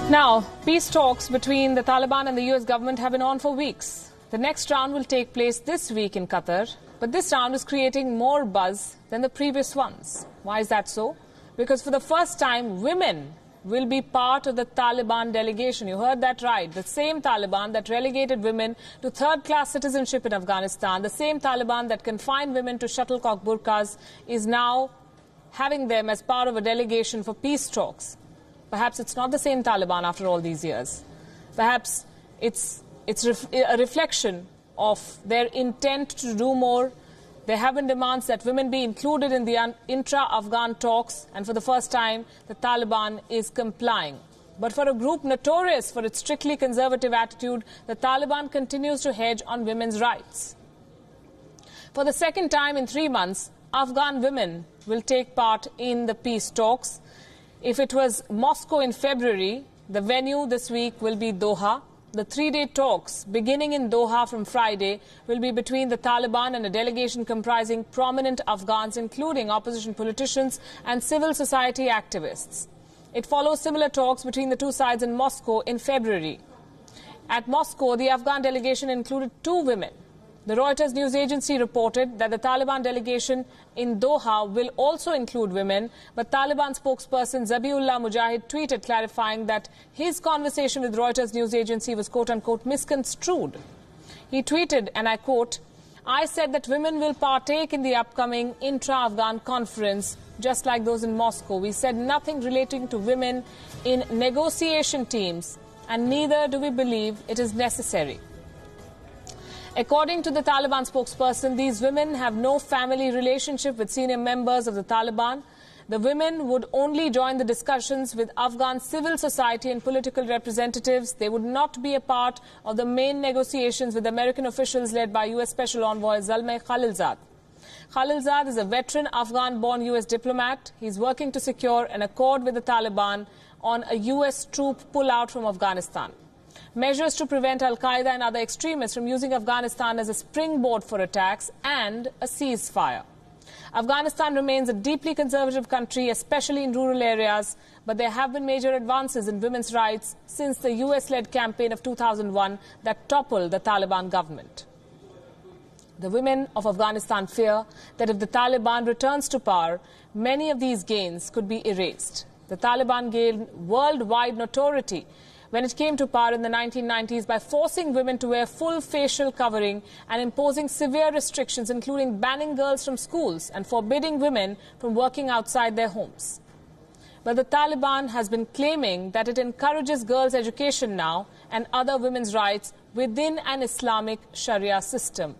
Now, peace talks between the Taliban and the US government have been on for weeks. The next round will take place this week in Qatar, but this round is creating more buzz than the previous ones. Why is that so? Because for the first time, women will be part of the Taliban delegation. You heard that right. The same Taliban that relegated women to third-class citizenship in Afghanistan, the same Taliban that confined women to shuttlecock burqas, is now having them as part of a delegation for peace talks. Perhaps it's not the same Taliban after all these years. Perhaps it's a reflection of their intent to do more. There have been demands that women be included in the intra-Afghan talks, and for the first time, the Taliban is complying. But for a group notorious for its strictly conservative attitude, the Taliban continues to hedge on women's rights. For the second time in 3 months, Afghan women will take part in the peace talks. If it was Moscow in February, the venue this week will be Doha. The 3-day talks, beginning in Doha from Friday, will be between the Taliban and a delegation comprising prominent Afghans, including opposition politicians and civil society activists. It follows similar talks between the two sides in Moscow in February. At Moscow, the Afghan delegation included 2 women. The Reuters news agency reported that the Taliban delegation in Doha will also include women, but Taliban spokesperson Zabiullah Mujahid tweeted clarifying that his conversation with Reuters news agency was quote-unquote misconstrued. He tweeted, and I quote, "I said that women will partake in the upcoming intra-Afghan conference, just like those in Moscow. We said nothing relating to women in negotiation teams, and neither do we believe it is necessary." According to the Taliban spokesperson, these women have no family relationship with senior members of the Taliban. The women would only join the discussions with Afghan civil society and political representatives. They would not be a part of the main negotiations with American officials led by U.S. Special Envoy Zalmay Khalilzad. Khalilzad is a veteran Afghan-born U.S. diplomat. He's working to secure an accord with the Taliban on a U.S. troop pullout from Afghanistan. Measures to prevent al-Qaeda and other extremists from using Afghanistan as a springboard for attacks, and a ceasefire. Afghanistan remains a deeply conservative country, especially in rural areas, but there have been major advances in women's rights since the US-led campaign of 2001 that toppled the Taliban government. The women of Afghanistan fear that if the Taliban returns to power, many of these gains could be erased. The Taliban gained worldwide notoriety when it came to power in the 1990s by forcing women to wear full facial covering and imposing severe restrictions, including banning girls from schools and forbidding women from working outside their homes. But the Taliban has been claiming that it encourages girls' education now and other women's rights within an Islamic Sharia system.